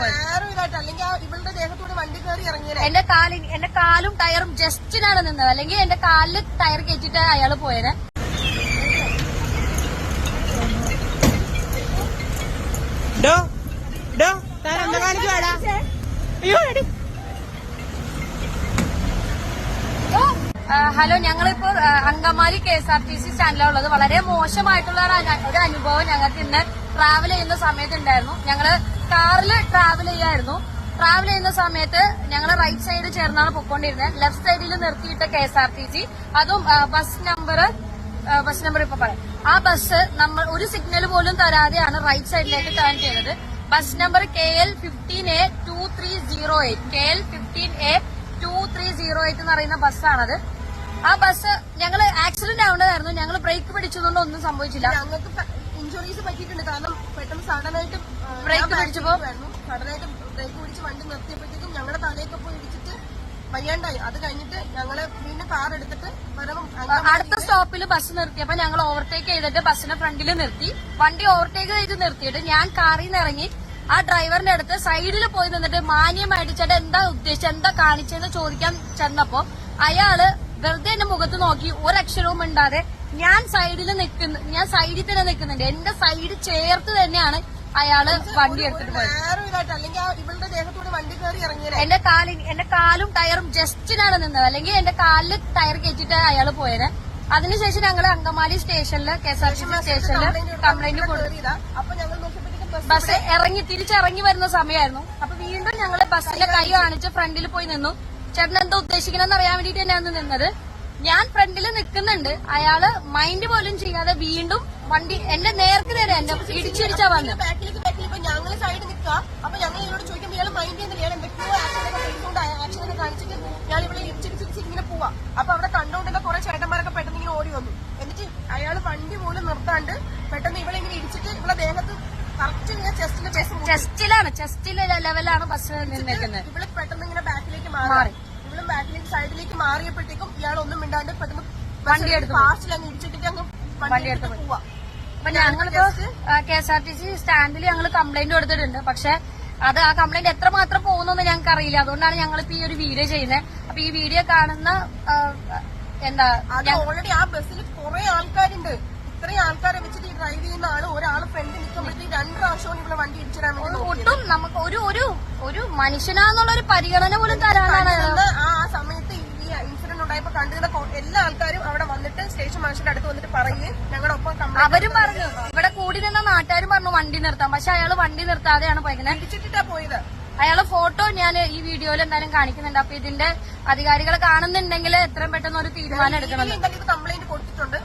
പോയത്. ഇവളുടെ ദേഹത്തോട് വണ്ടി കയറി ഇറങ്ങിയത്. എന്റെ കാലും ടയറും ജസ്റ്റിനാണ് നിന്നത്, അല്ലെങ്കിൽ എന്റെ കാലില് ടയർ കയറ്റിട്ട് അയാള് പോയത്. ഹലോ, ഞങ്ങളിപ്പോ അങ്കമാലി KSRTC സ്റ്റാൻഡിലാണ് ഉള്ളത്. വളരെ മോശമായിട്ടുള്ള ഒരു അനുഭവം ഞങ്ങൾക്ക് ഇന്ന് ട്രാവൽ ചെയ്യുന്ന സമയത്ത് ഉണ്ടായിരുന്നു. ഞങ്ങള് കാറില് ട്രാവൽ ചെയ്യായിരുന്നു. ട്രാവൽ ചെയ്യുന്ന സമയത്ത് ഞങ്ങള് റൈറ്റ് സൈഡ് ചേർന്നാണ് പൊക്കോണ്ടിരുന്നത്. ലെഫ്റ്റ് സൈഡിൽ നിർത്തിയിട്ട് KSRTC, അതും ബസ് നമ്പർ ഇപ്പൊ പറയാം. ആ ബസ് നമ്മൾ ഒരു സിഗ്നൽ പോലും തരാതെയാണ് റൈറ്റ് സൈഡിലേക്ക് ടേൺ ചെയ്തത്. Bus number KL 15A 2308, KL 15A 2308 എന്ന് പറയുന്ന ബസ്സാണത്. ആ ബസ് ഞങ്ങള് ആക്സിഡന്റ് ആവേണ്ടതായിരുന്നു. ഞങ്ങൾ ബ്രേക്ക് പിടിച്ചതുകൊണ്ട് ഒന്നും സംഭവിച്ചില്ല. ഞങ്ങൾക്ക് ഇഞ്ചുറീസ് പറ്റിയിട്ടുണ്ട്. കാരണം പെട്ടെന്ന് സഡനായിട്ട് ബ്രേക്ക് പിടിച്ചപ്പോ സഡനായിട്ട് ബ്രേക്ക് പിടിച്ച് വണ്ടി നിർത്തിയപ്പോഴത്തേക്കും ഞങ്ങളുടെ തലയൊക്കെ പോയി ഇടിച്ചിട്ട് വയ്യാണ്ടായി. അത് കഴിഞ്ഞിട്ട് ഞങ്ങള് വീണ്ടും കാർ എടുത്തിട്ട് അടുത്ത സ്റ്റോപ്പിൽ ബസ് നിർത്തിയപ്പോ ഞങ്ങൾ ഓവർടേക്ക് ചെയ്തിട്ട് ബസ്സിന്റെ ഫ്രണ്ടിൽ നിർത്തി. വണ്ടി ഓവർടേക്ക് ചെയ്ത് നിർത്തിയിട്ട് ഞാൻ കാറിൽ നിന്ന് ഇറങ്ങി ആ ഡ്രൈവറിന്റെ അടുത്ത് സൈഡിൽ പോയി നിന്നിട്ട് മാന്യമായിട്ട് ചേട്ടാ എന്താ ഉദ്ദേശിച്ചത്, എന്താ കാണിച്ചതെന്ന് ചോദിക്കാൻ ചെന്നപ്പോ അയാള് വെറുതെ എന്റെ മുഖത്ത് നോക്കി ഒരക്ഷരവും ഉണ്ടാതെ ഞാൻ സൈഡിൽ തന്നെ നിൽക്കുന്നുണ്ട്. എന്റെ സൈഡ് ചേർത്ത് തന്നെയാണ് അയാള് വണ്ടി എടുത്തിട്ട് പോയത്. ഇവളുടെ ദേഹത്തോട് വണ്ടി കയറി ഇറങ്ങിയത്. എന്റെ കാലും ടയറും ജസ്റ്റിനാണ് നിന്നത്, അല്ലെങ്കിൽ എന്റെ കാലില് ടയർ കയറ്റിട്ട് അയാള് പോയത്. അതിനുശേഷം ഞങ്ങള് അങ്കമാലി സ്റ്റേഷനില് KSRTC സ്റ്റേഷനില് കംപ്ലൈന്റ് കൊടുത്തു. അപ്പൊ ഞങ്ങൾ നോക്കിയപ്പോഴത്തേക്കും ബസ് തിരിച്ചിറങ്ങി വരുന്ന സമയമായിരുന്നു. അപ്പൊ വീണ്ടും ഞങ്ങള് ബസ്സിന്റെ കൈ കാണിച്ച് ഫ്രണ്ടിൽ പോയി നിന്നു. ചേട്ടൻ എന്താ ഉദ്ദേശിക്കണമെന്ന് അറിയാൻ വേണ്ടിട്ട് തന്നെയാണ് നിന്നത്. ഞാൻ ഫ്രണ്ടിൽ നിൽക്കുന്നുണ്ട്, അയാള് മൈൻഡ് പോലും ചെയ്യാതെ വീണ്ടും വണ്ടി എന്റെ നേർക്ക് നേരെ എന്നെ ഇടിച്ചിടിച്ചാ വന്നത്. ബാക്കിലേക്ക് ഞങ്ങൾ സൈഡ് നിൽക്കുക. അപ്പൊ ഞങ്ങൾ ഇവരോട് ചോദിക്കുമ്പോൾ ഇയാൾ മൈൻഡ് ചെയ്യുന്നില്ല. ഇയാൾ എന്തൊക്കെയോ ആക്ഷനൊക്കെ കാണിച്ചിട്ട് ഞാൻ ഇവിടെ ഇടിച്ചിടിച്ച് ഇങ്ങനെ പോവാ. അപ്പൊ അവിടെ കണ്ടുകൊണ്ടുള്ള കുറെ ചേട്ടന്മാരൊക്കെ പെട്ടെന്ന് ഇങ്ങനെ ഓടി വന്നു. എന്നിട്ട് അയാൾ വണ്ടി പോലും നിർത്താണ്ട് പെട്ടെന്ന് ഇവിടെ ഇങ്ങനെ ഇടിച്ചിട്ട് ഇവിടെ ദേഹത്ത് ചെസ്റ്റിലെ ലെവലാണ് ബസ് നിൽക്കുന്നത്. ഇവിടെ പെട്ടെന്ന് ഇങ്ങനെ ബാക്കിലേക്ക് മാറി. ഇവിടെ ബാക്കിലേക്ക് സൈഡിലേക്ക് മാറിയപ്പോഴത്തേക്കും ഇയാൾ ഒന്നും മിണ്ടാണ്ട് പെട്ടെന്ന് വണ്ടി എടുത്ത് ഫാസ്റ്റിൽ അങ്ങ് ഇടിച്ചിട്ട് അങ്ങ് വണ്ടി എടുത്ത് പോവാ. അപ്പൊ ഞങ്ങളിപ്പോ KSRTC സ്റ്റാൻഡിൽ ഞങ്ങൾ കംപ്ലൈന്റ് കൊടുത്തിട്ടുണ്ട്. പക്ഷെ അത് ആ കംപ്ലൈന്റ് എത്രമാത്രം പോകുന്നു ഞങ്ങൾക്ക് അറിയില്ല. അതുകൊണ്ടാണ് ഞങ്ങളിപ്പോ ഈ ഒരു വീഡിയോ ചെയ്യുന്നത്. അപ്പൊ ഈ വീഡിയോ കാണുന്ന ഓൾറെഡി ആ ബസ്സിൽ കുറെ ആൾക്കാരുണ്ട്. ഇത്രയും ആൾക്കാരെ വെച്ചിട്ട് ഡ്രൈവ് ചെയ്യുന്ന ആള് ഒരാള് ഫ്രണ്ട് നിൽക്കുമ്പോഴത്തേക്ക് 2 പ്രാവശ്യവും ഇവിടെ വണ്ടി ഇടിച്ചിടാൻ വേണ്ടി ഒട്ടും നമുക്ക് ഒരു മനുഷ്യനാന്നുള്ളൊരു പരിഗണന പോലും തരാനാണ്. ആ സമയത്ത് ഈ ഇൻസിഡന്റ് ഉണ്ടായപ്പോ കണ്ടിരുന്ന എല്ലാ ആൾക്കാരും അവിടെ വന്നിട്ട് സ്റ്റേഷൻ മാഷിന്റെ അടുത്ത് വന്നിട്ട് പറയുകയും ഞങ്ങളുടെ ഒപ്പം അവരും പറഞ്ഞു, ഇവിടെ കൂടി നിന്ന നാട്ടുകാരും പറഞ്ഞു വണ്ടി നിർത്താം. പക്ഷെ അയാള് വണ്ടി നിർത്താതെയാണ് പോയത്. ഇടിച്ചിട്ടാ പോയത്. അയാളെ ഫോട്ടോ ഞാൻ ഈ വീഡിയോയിൽ എന്തായാലും കാണിക്കുന്നുണ്ട്. അപ്പൊ ഇതിന്റെ അധികാരികളെ കാണുന്നുണ്ടെങ്കിൽ എത്രയും പെട്ടെന്ന് ഒരു തീരുമാനം എടുക്കണം. കംപ്ലൈന്റ് കൊടുത്തിട്ടുണ്ട്.